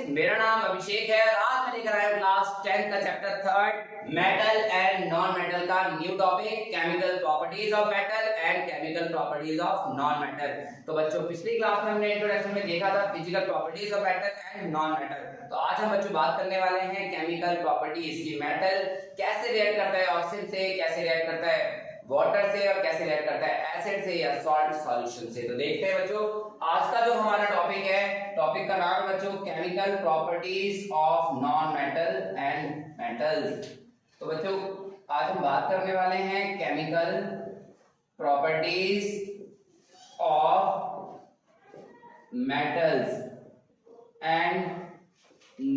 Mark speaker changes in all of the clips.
Speaker 1: मेरा नाम अभिषेक है और आज मैं लेकर आया क्लास 10 का chapter 3 metal and non metal का new topic chemical properties of metal and chemical properties of non metal. तो बच्चों पिछली क्लास में हमने इंट्रोडक्शन में देखा था physical properties of metal and non metal. तो आज हम बच्चों बात करने वाले हैं केमिकल प्रॉपर्टीज की। मेटल कैसे रिएक्ट करता है ऑक्सीजन से, कैसे रिएक्ट करता है वाटर से और कैसे रिएक्ट करता है एसिड से या सॉल्ट सॉल्यूशन से। तो देखते हैं बच्चों आज का जो हमारा टॉपिक है, टॉपिक का नाम है बच्चों chemical properties of non metal and metals. तो बच्चों आज हम बात करने वाले हैं chemical properties of metals and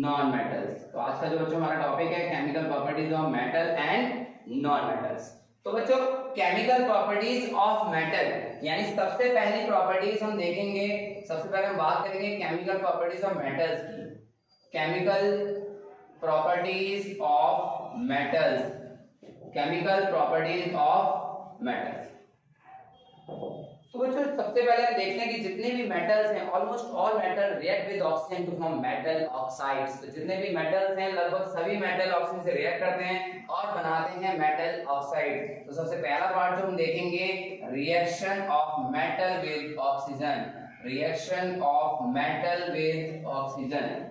Speaker 1: non metals. तो आज का जो बच्चों हमारा टॉपिक है chemical properties of metal and non metals. तो बच्चों केमिकल प्रॉपर्टीज ऑफ मेटल यानी सबसे पहली प्रॉपर्टीज हम देखेंगे, सबसे पहले हम बात करेंगे केमिकल प्रॉपर्टीज ऑफ मेटल्स की। Chemical properties of metals, chemical properties of metals. तो बच्चों सबसे पहले हम देखते हैं कि जितने भी मेटल्स हैं almost all metal react with oxygen to form metal oxides. तो जितने भी मेटल्स हैं लगभग सभी मेटल ऑक्सीजन से रिएक्ट करते हैं और बनाते हैं मेटल ऑक्साइड। तो सबसे पहला पार्ट जो हम देखेंगे reaction of metal with oxygen, reaction of metal with oxygen.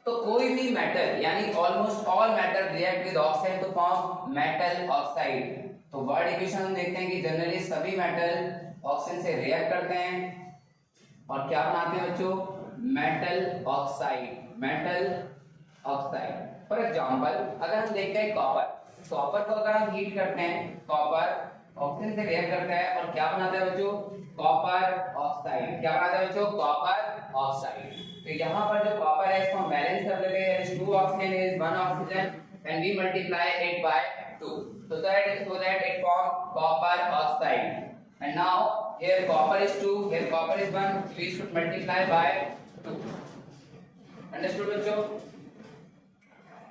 Speaker 1: तो कोई भी मेटल यानी almost all metal react with oxygen to form metal oxide. तो वर्ड इक्वेशन हम देखते हैं कि जनरली सभी मेटल ऑक्सीजन से रिएक्ट करते हैं और क्या बनाते हैं बच्चों metal oxide, metal oxide. For example अगर हम देखते हैं कॉपर, कॉपर को अगर हम हीट करते हैं कॉपर ऑक्सीजन से रिएक्ट करता है और क्या बनाता है बच्चों कॉपर ऑक्साइड। क्या बनाता है बच्चों कॉपर ऑक्साइड। तो यहाँ पर जो कॉपर है इसको हम बैलेंस कर लेते हैं, 2 oxygen is 1 oxygen and we multiply it by 2 so that it form copper oxide. And now here copper is 2, here copper is 1, we should multiply by 2. Understood बच्चों?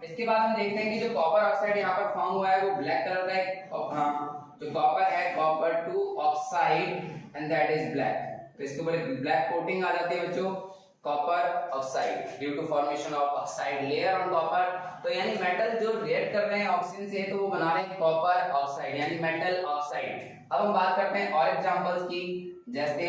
Speaker 1: इसके बाद हम देखते हैं कि जो कॉपर ऑक्साइड यहाँ पर फॉर्म हुआ है वो ब्लैक कलर का है। जो कॉपर है copper 2 oxide and that is black. तो इसके ऊपर ब्लैक कोटिंग आ जाती है बच्चों copper oxide due to formation of oxide layer on copper. तो यानी मेटल जो रिएक्ट कर रहे हैं ऑक्सीजन से तो वो बना रहे हैं कॉपर ऑक्साइड यानी मेटल ऑक्साइड। अब हम बात करते हैं और एग्जांपल्स की, जैसे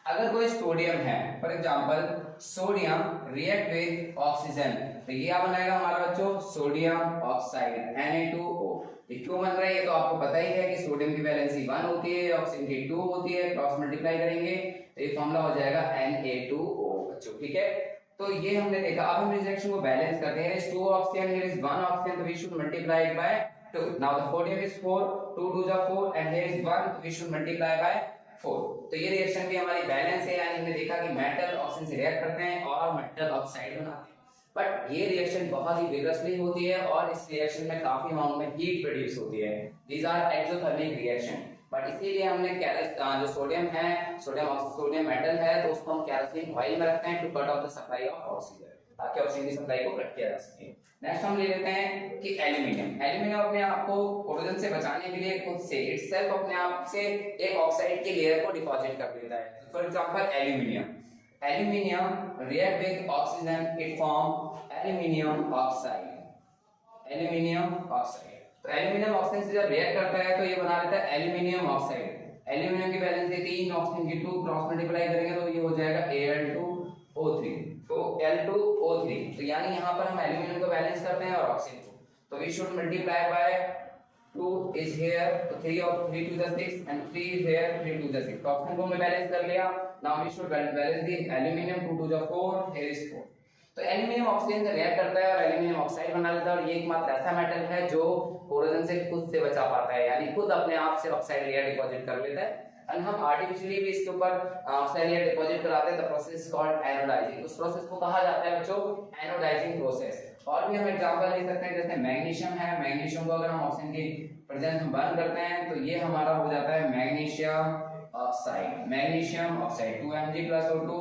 Speaker 1: अगर कोई सोडियम है for example sodium react with oxygen तो ये क्या बनाएगा हमारा बच्चों सोडियम ऑक्साइड Na2O। ये क्यों बन रहा है ये तो आपको पता ही है कि सोडियम की वैलेंसी 1 होती है ऑक्सीजन की 2 होती है, क्रॉस मल्टीप्लाई करेंगे तो ये फॉर्मूला हो जाएगा Na2O बच्चों। ठीक है तो ये हमने देखा। अब हम रिएक्शन को बैलेंस करते हैं, 2 oxygen here is 1 oxygen so we should multiply it by 2. now the sodium is 4, 2 2 are 4 and here is 1 so we should multiply by 4। तो ये रिएक्शन भी हमारी बैलेंस है यानी हमने देखा कि मेटल ऑक्सीजन से रिएक्ट करते हैं और मेटल ऑक्साइड बनाते हैं। बट ये रिएक्शन बहुत ही विगरसली होती है और इस रिएक्शन में काफी अमाउंट में हीट प्रोड्यूस होती है। These are exothermic reaction. But इसीलिए हमने जो सोडियम है सोडियम मेटल है तो उसको हम केरोसिन ऑयल में रखते हैं to cut off the supply of oxygen ताकि ऑक्सीजन की सप्लाई को कट किया जा सके। नेक्स्ट हम ले लेते हैं कि एल्यूमिनियम। एल्यूमिनियम अपने आप को कोरोजन से बचाने के लिए खुद से इटसेल्फ अपने आप से एक ऑक्साइड की लेयर को डिपॉजिट कर देता है। For example aluminium react with oxygen it form aluminium oxide, aluminium oxide. तो एल्यूमिनियम ऑक्सीजन से जब रिएक्ट करता है तो ये बना लेता है एल्यूमिनियम ऑक्साइड। एल्यूमिनियम की वैलेंसी 3 ऑक्सीजन की 2 क्रॉस मल्टीप्लाई करेंगे तो ये हो जाएगा Al2O3 तो Al2O3। तो यानी यहाँ पर हम एल्यूमिनियम को बैलेंस करते हैं और ऑक्सीजन को तो we should multiply by 2 is here तो 3 of 3 to the 6 and 3 is here 3 to the 6। तो ऑक्सीजन को हमने बैलेंस कर लिया। now we should balance the aluminum 2 to the 4 here is 4। तो एल्यूमिनियम ऑक्सीजन से रिएक्ट करता है और एल्यूमिनियम ऑक्साइड बना लेता है और ये एकमात्र ऐसा मेटल है जो कोरोजन से खुद से बचा पाता है यानी खुद अपने आप से ऑक्साइड लेयर डिपॉजिट कर लेता है। एंड हम आर्टिफिशियली भी इसके ऊपर ऑक्साइड लेयर डिपॉजिट कराते हैं। The process is called anodising. उस प्रोसेस को कहा जाता है बच्चों एनोडाइजिंग प्रोसेस। और भी हम एग्जांपल ले सकते हैं जैसे मैग्नीशियम है, मैग्नीशियम को अगर हम ऑक्सीजन की प्रेजेंस में बर्न करते हैं तो ये हमारा हो जाता है magnesium oxide, magnesium oxide 2Mg+O2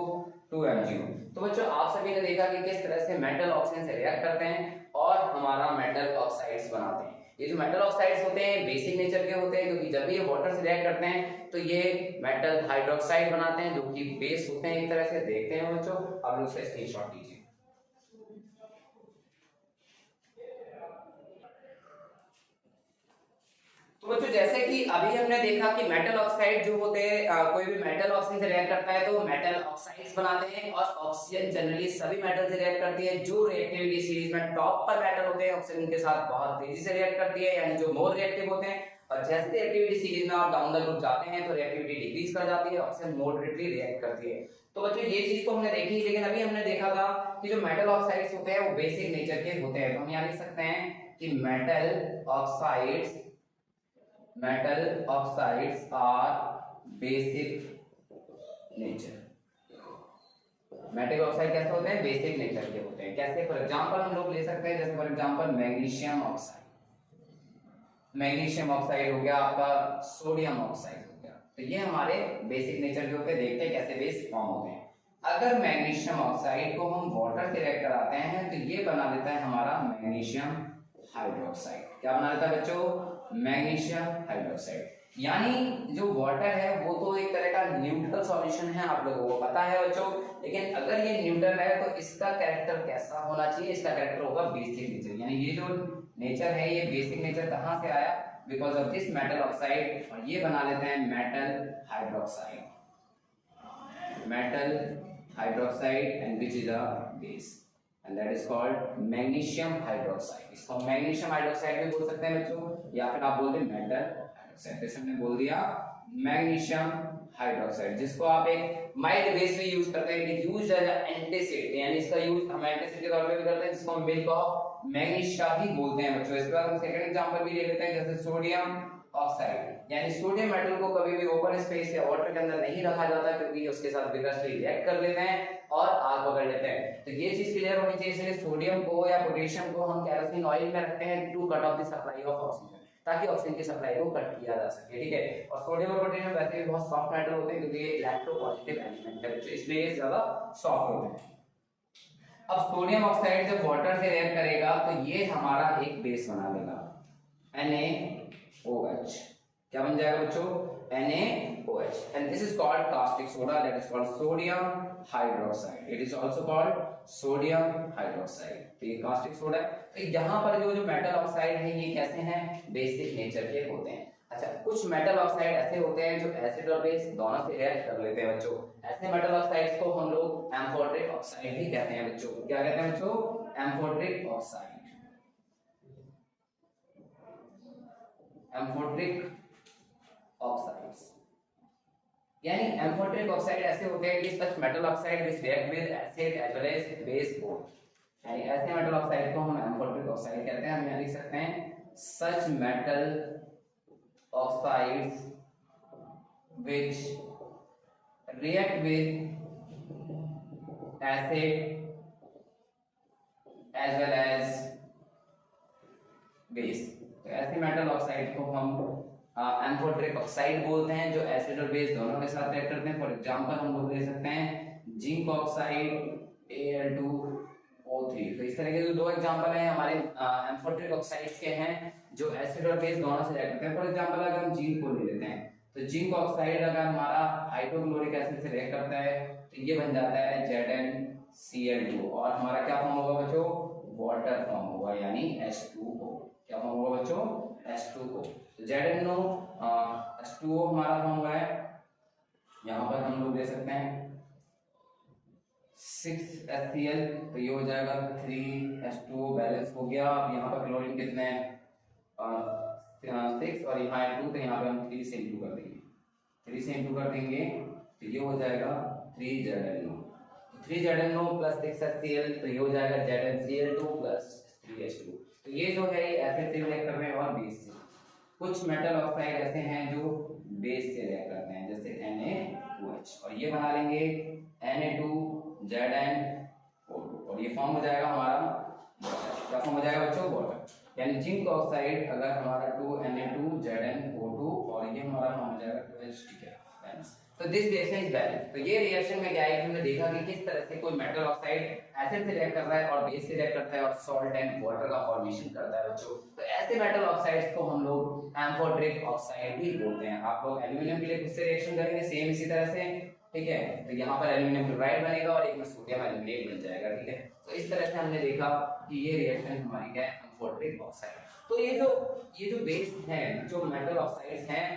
Speaker 1: 2MgO। तो बच्चों आप सभी ने देखा कि किस तरह से मेटल ऑक्सीजन से रिएक्ट करते हैं और हमारा मेटल ऑक्साइड्स बनाते हैं। ये जो मेटल ऑक्साइड्स होते हैं बेसिक नेचर के होते हैं, क्योंकि जब भी ये वाटर से रिएक्ट करते हैं तो ये मेटल हाइड्रोक्साइड बनाते हैं जो कि बेस होते हैं एक तरह से। देखते हैं बच्चों, अब उससे स्क्रीनशॉट लीजिए। तो बच्चों जैसे कि अभी हमने देखा कि मेटल ऑक्साइड जो होते हैं, कोई भी मेटल ऑक्सीजन से रिएक्ट करता है तो मेटल ऑक्साइड्स बनाते हैं, और ऑक्सीजन जनरली सभी मेटल से रिएक्ट करती है। जो रिएक्टिविटी सीरीज में टॉप पर मेटल होते हैं ऑक्सीजन के साथ बहुत तेजी से रिएक्ट करती है, यानी जो मोर रिएक्टिव होते हैं। और जैसे रिएक्टिविटी सीरीज में आप डाउन द ग्रुप जाते हैं तो रिएक्टिविटी डिक्रीज कर जाती है, ऑक्सीजन मॉडरेटली रिएक्ट करती है। तो बच्चों ये चीज तो हमने देखी, लेकिन अभी हमने देखा था कि जो मेटल ऑक्साइड्स होते हैं वो बेसिक नेचर के होते हैं। तो हम यहाँ लिख सकते हैं कि metal oxides are basic nature। Metal oxide कैसे होते हैं? बेसिक नेचर के होते हैं। कैसे? फॉर एग्जांपल हम लोग ले सकते हैं, जैसे for example magnesium oxide, magnesium oxide हो गया आपका, सोडियम ऑक्साइड हो गया। तो ये हमारे बेसिक नेचर के होते हैं। देखते हैं कैसे बेस फॉर्म होते हैं। अगर मैग्नीशियम ऑक्साइड को हम वाटर से रिएक्ट कराते हैं तो ये बना देता है हमारा मैग्नीशियम हाइड्रोक्साइड। क्या बना देता है बच्चों? Magnesium hydroxide. यानी जो वाटर है वो तो एक तरह का न्यूट्रल सॉल्यूशन है, आप लोगों को पता है बच्चों। लेकिन अगर ये न्यूट्रल है तो इसका कैरेक्टर कैसा होना चाहिए? इसका कैरेक्टर होगा बेसिक नेचर। यानी ये जो नेचर है ये बेसिक नेचर कहां से आया? Because of this metal oxide. और ये बना लेते हैं metal hydroxide, metal hydroxide, and which is a base, and that is called magnesium hydroxide। इसको मैग्नीशियम हाइड्रोक्साइड भी बोल सकते हैं बच्चों, या फिर आप बोलते हैं मेटल हाइड्रोक्साइड। जैसे हमने बोल दिया मैग्नीशियम हाइड्रोक्साइड, जिसको आप एक माइल्ड बेस में यूज करते हैं। इट यूज्ड एज एंटीसिड, यानी इसका यूज हम एंटीसिड के तौर पे भी करते हैं, जिसको हम मिल्क ऑफ मैग्नीशिया भी बोलते हैं बच्चों। इसके बाद हम सेकंड एग्जांपल भी ले लेते हैं, जैसे सोडियम ऑक्साइड। यानी सोडियम मेटल को कभी भी ओपन स्पेस या वाटर के अंदर नहीं रखा जाता, क्योंकि उसके साथ विग्रसली रिएक्ट कर लेते हैं और आग पकड़ लेते हैं। तो ये चीज क्लियर होनी चाहिए। इसलिए सोडियम को या पोटेशियम को हम केरोसिन ऑयल में रखते हैं to cut off the supply of oxygen, ताकि ऑक्सीजन की सप्लाई को कट किया जा सके। ठीक है। और सोडियम और पोटेशियम वैसे भी बहुत सॉफ्ट मेटल होते हैं, क्योंकि ये इलेक्ट्रोपॉजिटिव एलिमेंट है, इसलिए ये ज्यादा सॉफ्ट होते हैं। अब सोडियम ऑक्साइड जब वाटर से रिएक्ट करेगा तो ये हमारा एक बेस बना देगा, NaOH। क्या बन जाएगा बच्चों? NaOH, and this is called caustic soda, that is called sodium hydroxide। It is also called sodium hydroxide। तो ये caustic soda है। तो यहाँ पर जो मेटल ऑक्साइड है ये कैसे हैं? बेसिक नेचर के होते हैं। अच्छा, कुछ मेटल ऑक्साइड ऐसे होते हैं जो एसिड और बेस दोनों से रिएक्ट कर लेते हैं बच्चों। ऐसे मेटल ऑक्साइड्स को हम लोग एम्फोटेरिक ऑक्साइड भी कहते हैं बच्चों। क्या कहते हैं बच्चों? Amphoteric oxide. एम्फोटेरिक ऑक्साइड्स, यानी एम्फोटेरिक ऑक्साइड ऐसे होते हैं कि such metal oxide which react with acid as well as base both. यानी ऐसे मेटल ऑक्साइड को हम एम्फोटेरिक ऑक्साइड कहते हैं। हम यहाँ लिख सकते हैं such metal oxides which react with acid as well as base। तो ऐसे मेटल ऑक्साइड को हम एम्फोटेरिक ऑक्साइड बोलते हैं, जो एसिड और बेस दोनों के साथ रिएक्ट करते हैं। फॉर एग्जांपल हम लोग ले सकते हैं जिंक ऑक्साइड Al2O3। तो इस तरह के जो दो एग्जांपल हैं हमारे एम्फोटेरिक ऑक्साइड्स के हैं, जो एसिड और बेस दोनों से रिएक्ट करते हैं। फॉर एग्जांपल अगर हम जिंक को ले लेते हैं तो जिंक ऑक्साइड अगर हमारा हाइड्रोक्लोरिक एसिड से रिएक्ट करता है तो ये बन जाता है ZnCl2, और हमारा क्या फॉर्म होगा बच्चों? वाटर फॉर्म होगा, यानी H2O। क्या फॉर्म होगा बच्चों? H2O। तो ZnO H2O हमारा फॉर्म हुआ है। यहाँ पर हम लोग ले सकते हैं 6HCl, तो ये हो जाएगा 3H2O बैलेंस हो गया। अब यहाँ पर क्लोरीन कितने हैं? 6, और यहाँ 2, तो यहाँ पे हम 3 से इंटू कर देंगे। 3 से इंटू कर देंगे तो ये हो जाएगा 3ZnO। 3ZnO प्लस 6HCl, तो ये हो जाएगा ZnCl2 प्लस 3H2। तो ये जो है एसिड से रिएक्ट कर रहे हैं और बेस से। कुछ मेटल ऑक्साइड ऐसे हैं जो बेस से रिएक्ट करते हैं, जैसे NaOH, और ये बना लेंगे Na2ZnO2, और ये फॉर्म हो जाएगा हमारा वाटर। क्या फॉर्म हो जाएगा बच्चों? वाटर। यानी जिंक ऑक्साइड अगर हमारा 2Na2ZnO2, और ये हमारा फॉर्म हो जाएगा 2H। ठीक है, तो दिस रिएक्शन इज बैलेंस। तो ये रिएक्शन में क्या है कि हमने देखा कि किस तरह से कोई मेटल ऑक्साइड एसिड से रिएक्ट कर रहा है और बेस से रिएक्ट करता है और सॉल्ट एंड वाटर का फॉर्मेशन करता है बच्चों। तो ऐसे मेटल ऑक्साइड्स को हम लोग एम्फोटेरिक ऑक्साइड भी बोलते हैं। आप लोग एल्यूमिनियम के लिए खुद से रिएक्शन करेंगे सेम इसी तरह से, ठीक है। तो यहाँ पर एल्यूमिनियम क्लोराइड बनेगा और एक में सोडियम एल्यूमिनेट बन जाएगा, ठीक है। तो इस तरह से हमने देखा कि ये रिएक्शन हमारी क्या है, एम्फोटेरिक ऑक्साइड। तो ये जो बेस है, जो मेटल ऑक्साइड्स हैं,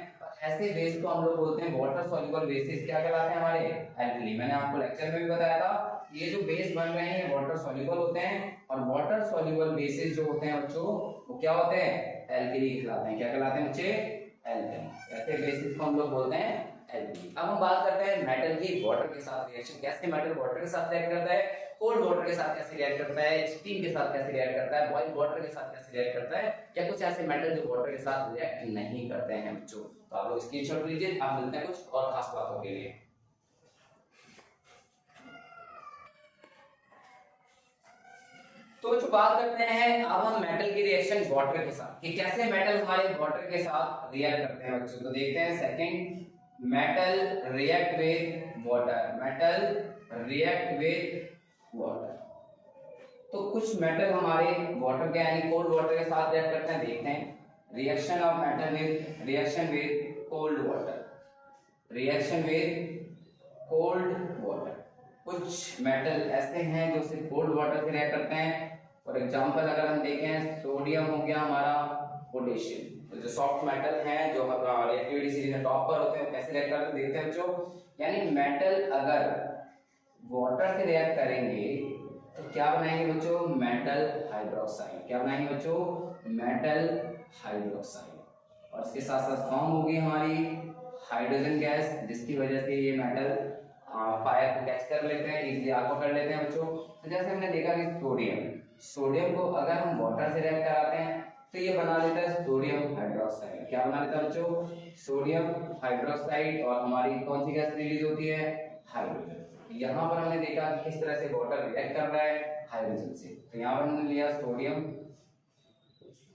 Speaker 1: ऐसे बेस को हम लोग बोलते हैं वाटर सॉल्युबल बेसिस। क्या कहलाते हैं हमारे, एल्कली। मैंने आपको लेक्चर में भी बताया था ये जो बेस बन रहे हैं वाटर सॉल्युबल होते हैं और वाटर सॉल्युबल बेसिस जो होते हैं बच्चों वो क्या होते हैं, एल्कली कहलाते हैं। क्या कहलाते हैं बच्चे, एल्कली। ऐसे बेसिस को हम लोग बोलते हैं एल्कली। अब हम बात करते हैं मेटल की वाटर के साथ रिएक्शन। कैसे मेटल वाटर के साथ रिएक्ट करता है, कोल्ड वाटर के साथ कैसे रिएक्ट करता है, स्टीम के साथ कैसे रिएक्ट करता है, बॉइल्ड वाटर के साथ कैसे रिएक्ट करता है, या कुछ ऐसे मेटल जो वाटर के साथ रिएक्ट नहीं करते हैं बच्चों। तो आप लोग स्क्रीनशॉट लीजिए, आप मिलते हैं कुछ और खास बातों के लिए। तो जो बात करते हैं अब हम मेटल की रिएक्शन वाटर के साथ, कि कैसे मेटल हमारे वाटर के साथ रिएक्ट करते हैं बच्चों। तो देखते हैं second, metal react with water. Metal react with water. तो कुछ मेटल हमारे वाटर के यानी कोल्ड वाटर के साथ रिएक्ट करते हैं। देखते हैं reaction of metal with reaction with cold water. Reaction with cold water. कुछ मेटल ऐसे हैं जो सिर्फ कोल्ड वाटर से रिएक्ट करते हैं। फॉर एग्जांपल अगर हम देखें, सोडियम हो गया हमारा, पोटेशियम। तो जो सॉफ्ट मेटल हैं जो रिएक्टिविटी सीरीज में टॉप पर होते हैं वो कैसे रिएक्ट करते हैं देखते हैं बच्चों। यानी मेटल अगर वाटर से रिएक्ट करेंगे तो क्या बनाएंगे बच्चों, मेटल हाइड्रोक्साइड। क्या बनाएंगे बच्चों, मेटल हाइड्रोक्साइड। और इसके साथ साथ फॉर्म होगी हमारी हाइड्रोजन गैस, जिसकी वजह से ये मेटल फायर को कैच कर लेते हैं, इजीली आग पकड़ लेते हैं बच्चों। तो जैसे हमने देखा कि सोडियम को अगर हम वाटर से रिएक्ट कराते हैं तो ये बना लेता है सोडियम हाइड्रोक्साइड। क्या बना लेता है बच्चों, सोडियम हाइड्रोक्साइड। और हमारी कौन सी गैस रिलीज होती है, हाइड्रोजन। यहाँ पर हमने देखा कि किस तरह से वाटर रिएक्ट कर रहा है हाइड्रोजन से। तो यहाँ पर हमने लिया सोडियम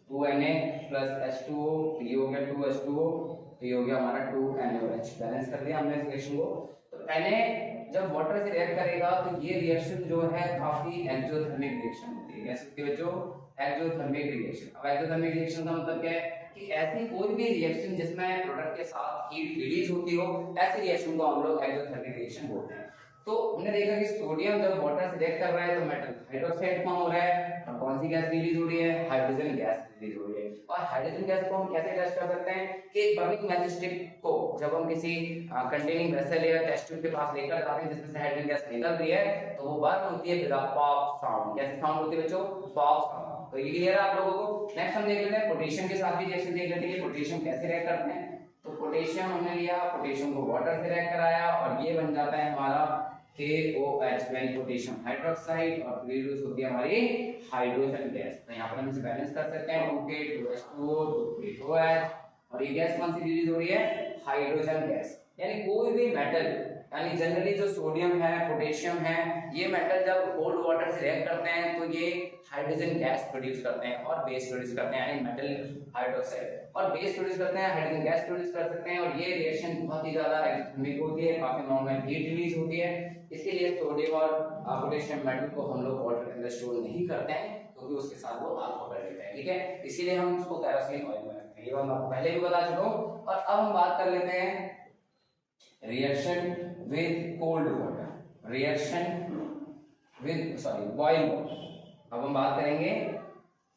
Speaker 1: 2Na प्लस H2O, ये हो गया 2H2O, तो ये हो गया हमारा 2NaOH। बैलेंस कर दिया हमने इस रिएक्शन को। तो Na जब वाटर से रिएक्ट करेगा तो ये रिएक्शन जो है काफी एक्सोथर्मिक रिएक्शन होती है। कैसे होती है बच्चों, एक्सोथर्मिक रिएक्शन। अब एक्सोथर्मिक रिएक्शन का मतलब क्या है कि ऐसी कोई भी रिएक्शन जिसमें प्रोडक्ट के साथ हीट रिलीज होती हो, ऐसी रिएक्शन को हम लोग एक्सोथर्मिक रिएक्शन बोलते हैं। तो हमने देखा कि सोडियम जब वाटर से रिएक्ट कर रहा है तो मेटल हाइड्रोक्साइड फॉर्म हो रहा है और कौन सी गैस रिलीज हो रही है, हाइड्रोजन गैस रिलीज हो रही है। और हाइड्रोजन गैस को हम कैसे टेस्ट कर सकते हैं कि एक बर्निंग मैच स्टिक को जब हम किसी कंटेनिंग वेसल या टेस्ट ट्यूब के पास लेकर जाते हैं जिसमें से हाइड्रोजन गैस निकल रही है तो वो बर्न होती है विद अ पॉप साउंड। कैसे साउंड होती है बच्चों, पॉप साउंड। तो ये क्लियर है आप लोगों को। नेक्स्ट हम देख लेते हैं पोटेशियम के साथ भी रिएक्शन देख लेते हैं कि पोटेशियम कैसे रिएक्ट करते हैं। तो पोटेशियम हमने लिया, पोटेशियम को वाटर से रिएक्ट कराया और ये बन जाता है हमारा KOH यानी पोटेशियम हाइड्रोक्साइड और रिलीज होती है हमारी हाइड्रोजन गैस। तो यहाँ पर हम इसे बैलेंस कर सकते हैं 2K 2H2O 2K2OH और ये गैस कौन सी रिलीज हो रही है, हाइड्रोजन गैस। यानी कोई भी मेटल, यानी जनरली जो सोडियम है, पोटेशियम है, ये मेटल जब कोल्ड वाटर से रिएक्ट करते हैं तो ये हाइड्रोजन गैस प्रोड्यूस करते हैं और बेस प्रोड्यूस करते हैं, यानी मेटल हाइड्रोक्साइड और बेस प्रोड्यूस करते हैं, हाइड्रोजन गैस प्रोड्यूस कर सकते हैं। और ये रिएक्शन बहुत ही ज्यादा एक्सोथर्मिक होती है, काफी अमाउंट में हीट रिलीज होती है। इसीलिए सोडियम और पोटेशियम मेटल को हम लोग वाटर के अंदर स्टोर नहीं करते हैं क्योंकि उसके साथ वो आग पकड़ लेते हैं, ठीक है। इसीलिए हम उसको केरोसिन ऑयल में रखते हैं। ये मैं आपको पहले भी बता चुका हूं। और अब हम बात कर लेते हैं reaction with cold water, reaction with boiled water. अब हम बात करेंगे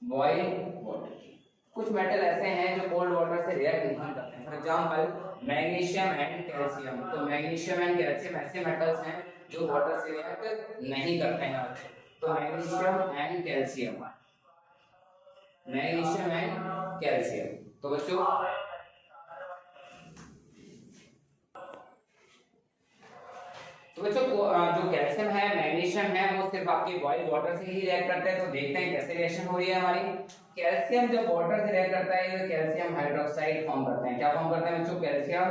Speaker 1: बॉइल्ड वाटर की। कुछ मेटल ऐसे हैं जो कोल्ड वाटर से रिएक्ट नहीं करते हैं। For example magnesium and calcium. तो मैग्नीशियम एंड कैल्शियम ऐसे मेटल्स हैं जो वाटर से रिएक्ट नहीं करते हैं। तो magnesium and calcium, magnesium and calcium. तो बच्चों जो कैल्शियम है, मैग्नीशियम है, वो सिर्फ आपके बॉइल्ड वाटर से ही रिएक्ट करते हैं। तो देखते हैं कैसे रिएक्शन हो रही है हमारी। कैल्शियम जब वाटर से रिएक्ट करता है तो कैल्शियम हाइड्रोक्साइड फॉर्म करते हैं। क्या फॉर्म करते हैं बच्चों, कैल्शियम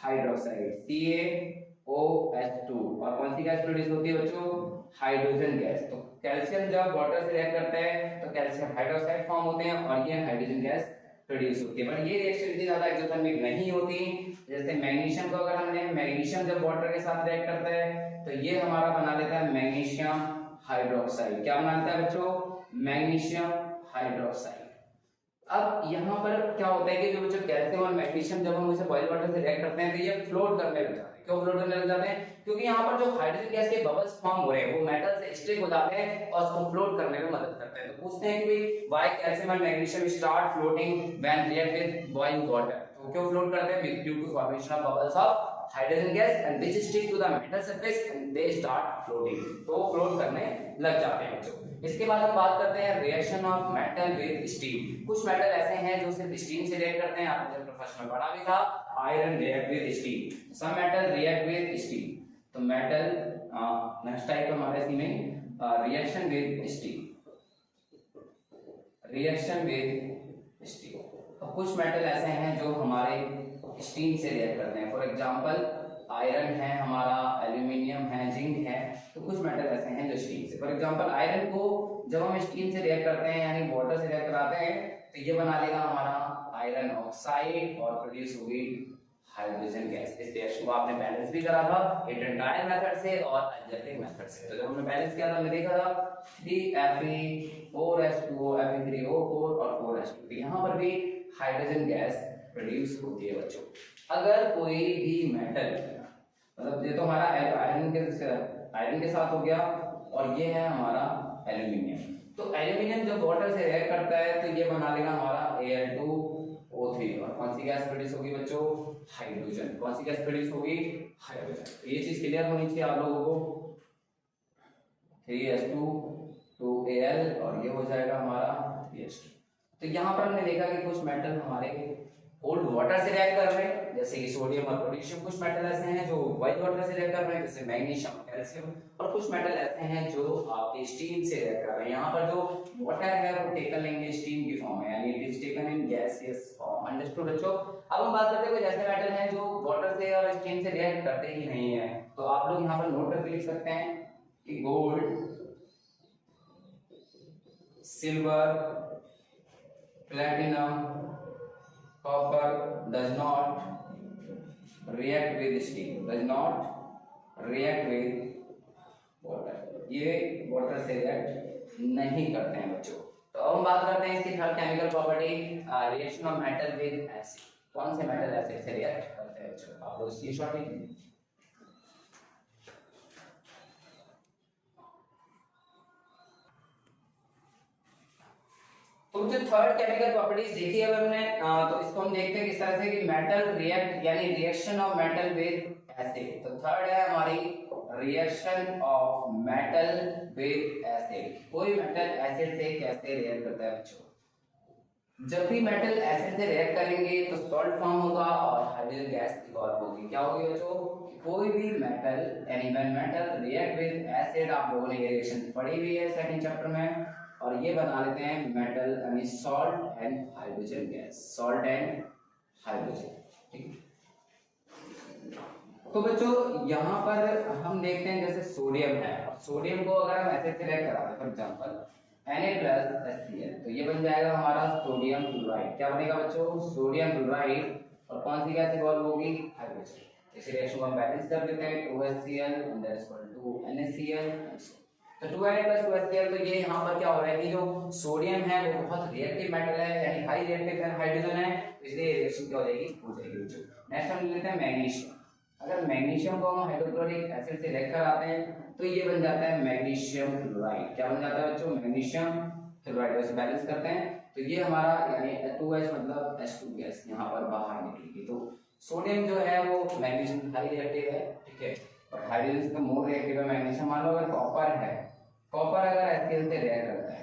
Speaker 1: हाइड्रोक्साइड CaOH2। और कौन सी गैस प्रोड्यूस होती है बच्चों, हाइड्रोजन गैस। तो कैल्शियम जब वाटर से रिएक्ट करता है तो कैल्शियम हाइड्रोक्साइड फॉर्म होते हैं और ये हाइड्रोजन गैस प्रोड्यूस होती है, बट ये रिएक्शन इतनी ज्यादा एक्सोथर्मिक नहीं होती। जैसे मैग्नीशियम को अगर हमने, मैग्नीशियम जब वाटर के साथ रिएक्ट करता है तो ये हमारा बना लेता है मैग्नीशियम हाइड्रोक्साइड। क्या बना लेता है बच्चों? Magnesium hydroxide. अब यहाँ पर क्या होता है कि जो बच्चों कैल्शियम और मैग्नीशियम जब हम इसे बॉइल वाटर से रिएक्ट करते हैं तो ये फ्लोट करने लग जाते हैं। क्यों फ्लोट करने लग जाते हैं? क्योंकि यहाँ पर जो हाइड्रोजन गैस के बबल्स फॉर्म हो रहे हैं वो मेटल से स्टिक हो जाते हैं और उसको फ्लोट करने में मदद करते हैं। तो पूछते हैं कि भाई why calcium and magnesium start floating when react with boiling water? तो क्यों फ्लोट करते हैं? Due to formation of bubbles of hydrogen gas and which stick to the metal surface and they start floating. तो float करने लग जाते हैं बच्चों। इसके बाद हम बात करते हैं reaction of metal with steam. कुछ मेटल ऐसे हैं जो सिर्फ स्टीम से रिएक्ट करते हैं, आपने चैप्टर फर्स्ट में पढ़ा भी था, iron react with steam, some metal react with steam. तो मेटल नेक्स्ट टाइप हमारे इसमें reaction with steam, reaction with steam. अब कुछ मेटल ऐसे हैं जो हमारे स्टीम से रिएक्ट करते हैं, फॉर एग्जांपल आयरन है हमारा, एल्यूमिनियम है, जिंक है। तो कुछ मेटल ऐसे हैं जो स्टीम से, फॉर एग्जांपल आयरन को जब हम स्टीम से रिएक्ट करते हैं यानी वाटर से रिएक्ट कराते हैं तो ये बना लेगा हमारा आयरन ऑक्साइड और प्रोड्यूस होगी हाइड्रोजन गैस। इस रिएक्शन को आपने बैलेंस भी करा था एटनटाइल मेथड से और एल्जेब्रिक मेथड से। तो जब हमने बैलेंस किया था हमने देखा था 3Fe 4H2O Fe3O4 और 4H2। तो यहाँ पर भी हाइड्रोजन गैस प्रोड्यूस होती है बच्चों। अगर कोई भी मेटल, मतलब ये तो हमारा आयरन के साथ हो गया और ये है हमारा एल्यूमिनियम। तो एल्यूमिनियम जब वाटर से रिएक्ट करता है तो ये बना लेगा हमारा Al2O3 और कौन सी गैस प्रोड्यूस होगी बच्चों? हाइड्रोजन। कौन सी गैस प्रोड्यूस होगी? हाइड्रोजन। तो ये चीज क्लियर होनी चाहिए आप लोगों को। 3H2 2Al और ये हो जाएगा हमारा 3H2। तो यहाँ पर हमने देखा कि कुछ मेटल हमारे कोल्ड वाटर से रिएक्ट कर रहे हैं जैसे कि सोडियम और पोटेशियम। कुछ मेटल ऐसे हैं जो बॉइल्ड वाटर से रिएक्ट कर रहे हैं जैसे मैग्नीशियम और कैल्शियम। और कुछ मेटल ऐसे हैं जो आपके स्टीम से रिएक्ट कर रहे हैं। यहाँ पर जो वाटर है वो टेकन लेंगे स्टीम की फॉर्म में, यानी it is taken in gaseous form. Understood बच्चों? अब हम बात करते हैं कुछ ऐसे मेटल हैं जो वाटर से और स्टीम से रिएक्ट करते ही नहीं है। तो आप लोग यहाँ पर नोट करके लिख सकते हैं कि gold, silver, platinum, copper does not react with steam, does not react with water। ये वाटर से रिएक्ट नहीं करते हैं बच्चों। तो अब हम बात करते हैं इसकी third chemical property, reaction of metal with acid. कौन से मेटल एसिड से रिएक्ट करते हैं बच्चों? आप लोग इसकी शॉर्ट लिखिए। तो जो थर्ड केमिकल प्रॉपर्टीज देखी है अब हमने, तो इसको हम देखते हैं किस तरह से कि मेटल रिएक्ट यानी reaction of metal with acid. तो थर्ड है हमारी reaction of metal with acid. कोई मेटल एसिड से कैसे रिएक्ट करता है बच्चों? जब भी मेटल एसिड से रिएक्ट करेंगे तो सॉल्ट फॉर्म होगा और हाइड्रोजन गैस इवॉल्व होगी। क्या होगी बच्चों? कोई भी मेटल यानी when metal react with acid, आप लोगों ने ये रिएक्शन पढ़ी हुई है सेकंड चैप्टर में, और ये बना लेते हैं मेटल यानी salt and hydrogen gas, salt and hydrogen. ठीक। तो बच्चों यहाँ पर हम देखते हैं जैसे सोडियम है। अब सोडियम को अगर हम एसिड से रिएक्ट कराते हैं फॉर एग्जांपल Na+HCl, तो ये बन जाएगा हमारा सोडियम क्लोराइड। क्या बनेगा बच्चों? Sodium chloride. और कौन सी गैस इवॉल्व होगी? हाइड्रोजन। इस रिएक्शन को हम बैलेंस कर देते हैं 2HCl and that is equal to NaCl। तो 2Na+2HCl, तो ये यहाँ पर क्या हो रहा है कि जो सोडियम है वो बहुत रिएक्टिव मेटल है यानी हाई रिएक्टिव हाइड्रोजन है, इसलिए रिएक्शन क्या हो जाएगी? हो जाएगी बच्चों। नेक्स्ट हम लेते हैं मैग्नीशियम। अगर मैग्नीशियम को हम हाइड्रोक्लोरिक एसिड से रिएक्ट कराते हैं तो ये बन जाता है मैग्नीशियम क्लोराइड। क्या बन जाता है बच्चों? Magnesium chloride. वैसे बैलेंस करते हैं तो ये हमारा यानी 2H मतलब H2 गैस यहाँ पर बाहर निकलेगी। तो सोडियम जो है वो मैग्नीशियम हाई रिएक्टिव है, ठीक है, और हाइड्रोजन से मोर रिएक्टिव है मैग्नीशियम। मान लो अगर कॉपर है, कॉपर अगर HCl से रिएक्ट करता है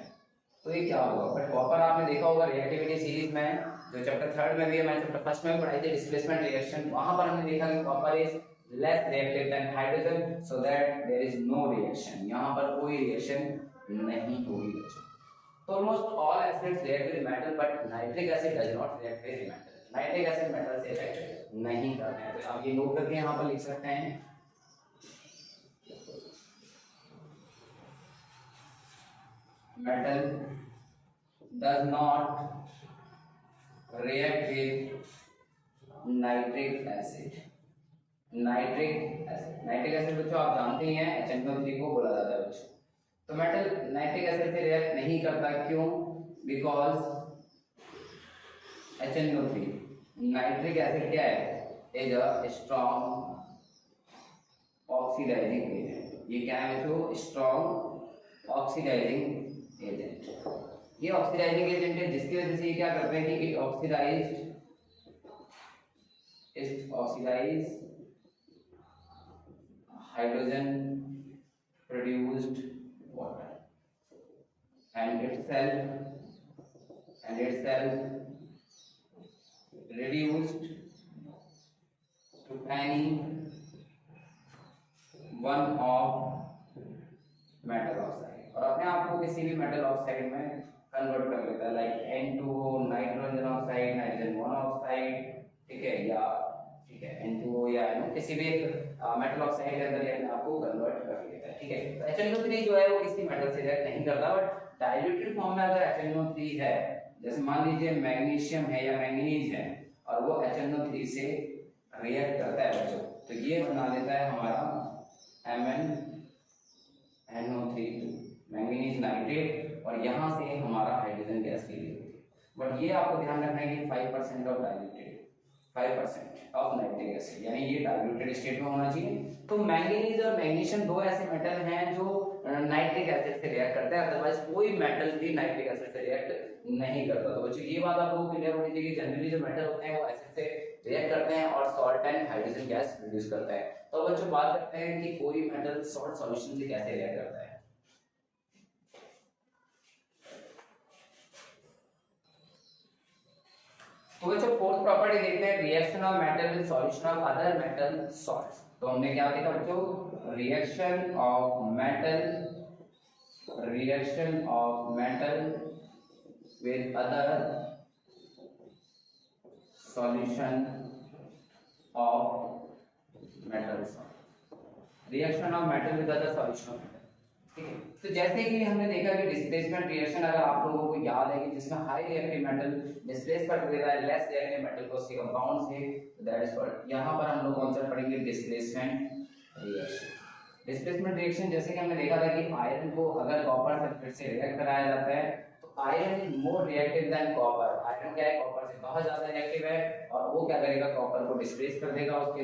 Speaker 1: तो ये क्या होगा? बट कॉपर आपने देखा होगा रिएक्टिविटी सीरीज में, जो चैप्टर थर्ड में भी है, मैंने चैप्टर फर्स्ट में भी पढ़ाई थी डिस्प्लेसमेंट रिएक्शन, वहां पर हमने देखा कि copper is less reactive than hydrogen so that there is no reaction. यहां पर कोई रिएक्शन नहीं होगी बच्चों। तो almost all acids react with metal but nitric acid does not react with metal. Nitric acid metal से रिएक्ट नहीं करते हैं। तो आप ये नोट करके यहां पर लिख सकते हैं metal does not react with nitric acid. Nitric acid बच्चों आप जानते ही हैं HNO3 को बोला जाता है बच्चों। तो मेटल नाइट्रिक एसिड से रिएक्ट नहीं करता, क्यों? बिकॉज HNO3 नाइट्रिक एसिड क्या है? Is a strong oxidizing agent. ये क्या है बच्चों? Strong oxidizing agent. ये ऑक्सीडाइजिंग एजेंट है जिसकी वजह से ये क्या करते हैं कि it oxidize hydrogen produced water and itself reduced to any one of metal oxide, और अपने आप को किसी भी मेटल ऑक्साइड में कन्वर्ट कर लेता है, like N2O nitrogen oxide, nitrogen monoxide, ठीक है, या ठीक है N2O या किसी भी मेटल ऑक्साइड के अंदर ये अपने आप को कन्वर्ट कर लेता है, ठीक है। तो HNO3 जो है वो किसी मेटल से रिएक्ट नहीं करता, बट डाइल्यूटेड फॉर्म में अगर HNO3 है, जैसे मान लीजिए मैग्नीशियम है या मैंगनीज है और वो HNO3 से रिएक्ट करता है बच्चों, तो ये बना देता है हमारा MnNO3 मैंगनीज नाइट्रेट, और यहाँ से हमारा हाइड्रोजन गैस रिलीज होती है। बट ये आपको ध्यान रखना है कि 5% of diluted 5% of nitric acid, यानी ये डाइल्यूटेड स्टेट में होना चाहिए। तो मैंगनीज और मैग्नीशियम दो ऐसे मेटल हैं जो नाइट्रिक एसिड से रिएक्ट करते हैं, अदरवाइज कोई मेटल भी नाइट्रिक एसिड से रिएक्ट नहीं करता। तो बच्चों ये बात आप लोगों को क्लियर होनी चाहिए कि जनरली जो मेटल होते हैं वो एसिड से रिएक्ट करते हैं और salt and hydrogen gas produce करते हैं। तो बच्चों बात करते हैं कि कोई मेटल सॉल्ट सॉल्यूशन से कैसे रिएक्ट करता है। तो बच्चों फोर्थ प्रॉपर्टी देखते हैं, reaction of metal with solution of other metal salts. तो हमने क्या देखा बच्चों? Reaction of metal with other solution of metals, reaction of metal with other solution of metal, ठीक है। तो जैसे कि हमने देखा कि डिस्प्लेसमेंट रिएक्शन, अगर आप लोगों को याद है कि जिसमें हाई रिएक्टिव मेटल डिस्प्लेस कर देता है लेस रिएक्टिव मेटल को उसके कंपाउंड से, दैट इज कॉल्ड, यहां पर हम लोग कॉन्सेप्ट पढ़ेंगे डिस्प्लेसमेंट रिएक्शन। डिस्प्लेसमेंट रिएक्शन जैसे कि हमने देखा था कि आयरन को अगर कॉपर सल्फेट से रिएक्ट कराया जाता है तो iron is more reactive than copper. Iron क्या है? कॉपर से बहुत ज्यादा रिएक्टिव है, और वो क्या करेगा? कॉपर को डिस्प्लेस कर देगा उसके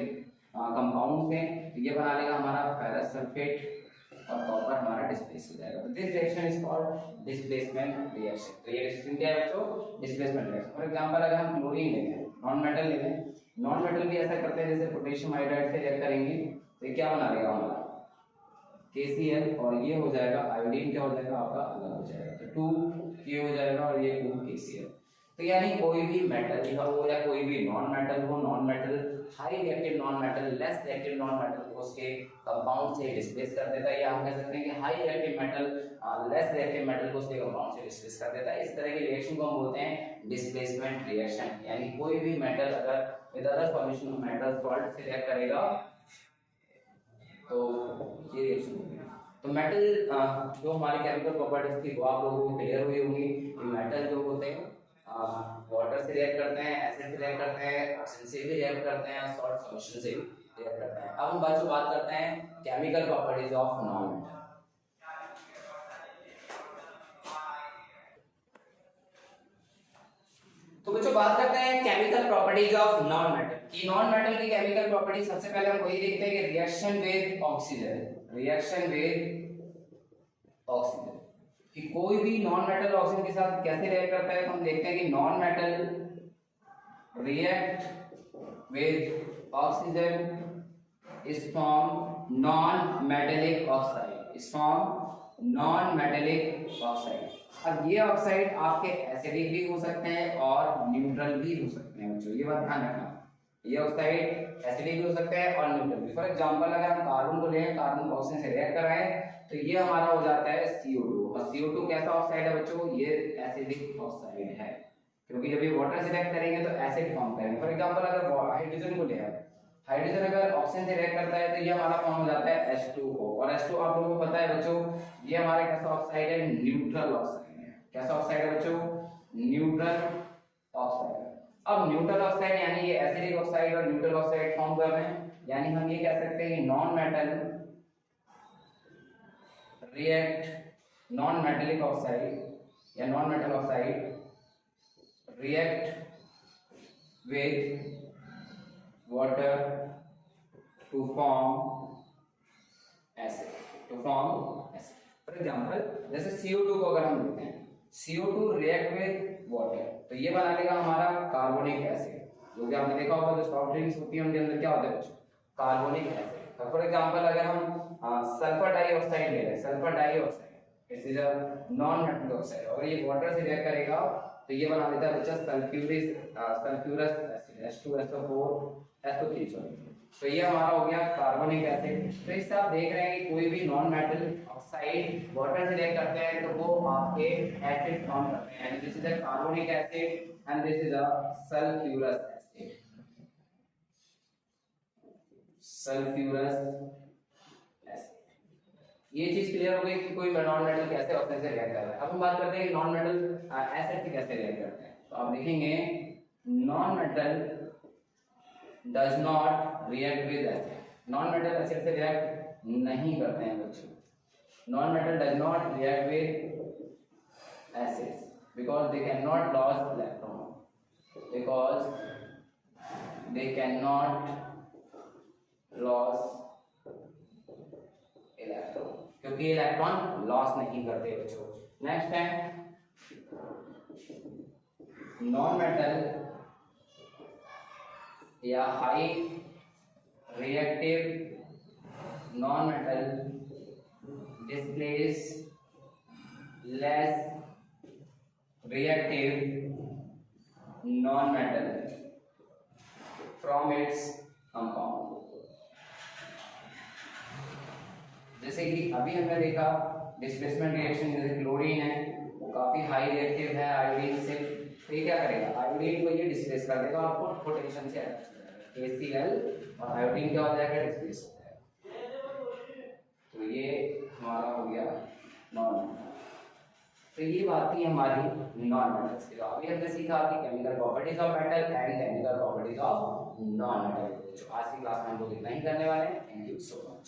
Speaker 1: कंपाउंड से, तो ये बना लेगा हमारा फेरस सल्फेट और कॉपर हमारा डिस्प्लेस हो जाएगा। तो this reaction is called displacement reaction. तो ये रिएक्शन क्या है बच्चों? Displacement reaction. फॉर एग्जांपल अगर हम क्लोरीन लेंगे, नॉन मेटल लेंगे, नॉन मेटल भी ऐसा करते हैं, जैसे पोटेशियम आयोडाइड से रिएक्ट करेंगे तो ये क्या बना लेगा हमारा? KCl, और ये हो जाएगा आयोडीन, क्या हो जाएगा आपका? अलग हो जाएगा, तो 2K हो जाएगा और ये 2KCl। तो यानी कोई भी मेटल हो या कोई भी नॉन मेटल हो, non metal high reactive non metal less reactive non metal को उसके कंपाउंड से डिस्प्लेस कर देता है, या हम कह सकते हैं कि high reactive metal less reactive metal को उसके कंपाउंड से डिस्प्लेस कर देता है। इस तरह के रिएक्शन को हम बोलते हैं डिस्प्लेसमेंट रिएक्शन। यानी कोई भी मेटल अगर with other solution of metal salt से रिएक्ट करेगा तो ये रिएक्शन होगी। तो मेटल जो हमारी केमिकल प्रॉपर्टीज थी वो आप लोगों को क्लियर हुई होंगी। ये मेटल जो होते हैं वाटर से रिएक्ट करते हैं, एसिड से रिएक्ट करते हैं, ऑक्सीजन से भी रिएक्ट करते हैं, सॉल्ट सॉल्यूशन से भी रिएक्ट करते हैं। अब हम बात करते हैं chemical properties of non metal. तो बच्चों बात करते हैं chemical properties of non metal की। नॉन मेटल की केमिकल प्रॉपर्टी सबसे पहले हम वही देखते हैं कि रिएक्शन विद ऑक्सीजन कि कोई भी नॉन मेटल ऑक्सीजन के साथ कैसे रिएक्ट करता है। तो हम देखते हैं कि non metal react with oxygen is form non metallic oxide. अब ये ऑक्साइड आपके एसिडिक भी हो सकते हैं और न्यूट्रल भी हो सकते हैं बच्चों, ये बात ध्यान रखना। ये ऑक्साइड एसिडिक भी हो सकते हैं और न्यूट्रल भी। फॉर एग्जांपल अगर हम कार्बन को लें, कार्बन को ऑक्सीजन से रिएक्ट कराएं तो ये हमारा हो जाता है CO2, और CO2 कैसा ऑक्साइड है बच्चों? ये एसिडिक ऑक्साइड है, क्योंकि जब ये वाटर से रिएक्ट करेंगे तो एसिड फॉर्म करेंगे। फॉर एग्जांपल अगर हाइड्रोजन को लें, हाइड्रोजन अगर ऑक्सीजन से रिएक्ट करता है तो ये हमारा फॉर्म हो जाता है H2O, और H2O आप लोगों को पता है बच्चों ये हमारा कैसा ऑक्साइड है? न्यूट्रल ऑक्साइड है। कैसा ऑक्साइड है बच्चों? Neutral oxide. अब न्यूट्रल ऑक्साइड यानी ये एसिडिक ऑक्साइड और न्यूट्रल ऑक्साइड फॉर्म कर रहे हैं, यानी हम ये कह सकते हैं कि non metal react non metallic oxide या non metal oxide react with water to form acid, to form acid. For example जैसे CO2 को अगर हम लेते हैं, CO2 रिएक्ट विद वाटर, तो ये बना लेगा हमारा कार्बोनिक एसिड, जो कि आपने देखा होगा जो सॉफ्ट ड्रिंक्स होती है उनके अंदर क्या होता है, कार्बोनिक एसिड। फॉर एग्जांपल अगर हम सल्फर डाइऑक्साइड ले रहे हैं, sulphur dioxide this is a non metal oxide, और ये वाटर से रिएक्ट करेगा तो ये बना देता है बच्चा sulphurous acid H2SO4 SO3 sorry. तो ये हमारा हो गया कार्बोनिक एसिड। तो इससे आप देख रहे हैं कि कोई भी नॉन मेटल ऑक्साइड वाटर से रिएक्ट करते हैं तो वो आपके एसिड फॉर्म करते हैं। This is a carbonic acid and this is a sulphurous acid, sulphurous acid. ये चीज क्लियर हो गई कि कोई नॉन मेटल कैसे ऑक्साइड से रिएक्ट कर रहा है। अब हम बात करते हैं कि नॉन मेटल एसिड से कैसे रिएक्ट करते हैं। तो आप देखेंगे non metal does not react with acid, non metal acid से रिएक्ट नहीं करते हैं बच्चों। Non metal does not react with acids because they cannot lose electron, because they cannot lose electron, क्योंकि इलेक्ट्रॉन लॉस नहीं करते बच्चों। नेक्स्ट है नॉन मेटल या high reactive non metal displace less reactive non metal from its compound. जैसे कि अभी हमने देखा डिस्प्लेसमेंट रिएक्शन, जैसे क्लोरीन है वो काफी हाई रिएक्टिव है आयोडीन से, तो ये क्या करेगा, आयोडीन को ये डिस्प्लेस कर देगा और पोटेंशियल से अटैच कर देगा, KCl और आयोडीन क्या हो जाएगा, डिस्प्लेस हो जाएगा। तो ये हमारा हो गया नॉन मेटल। तो ये बात थी हमारी नॉन मेटल्स की। अभी हमने सीखा कि chemical properties of metal and chemical properties of non metal. आज की क्लास में हम लोग इतना ही करने वाले हैं। Thank you so much.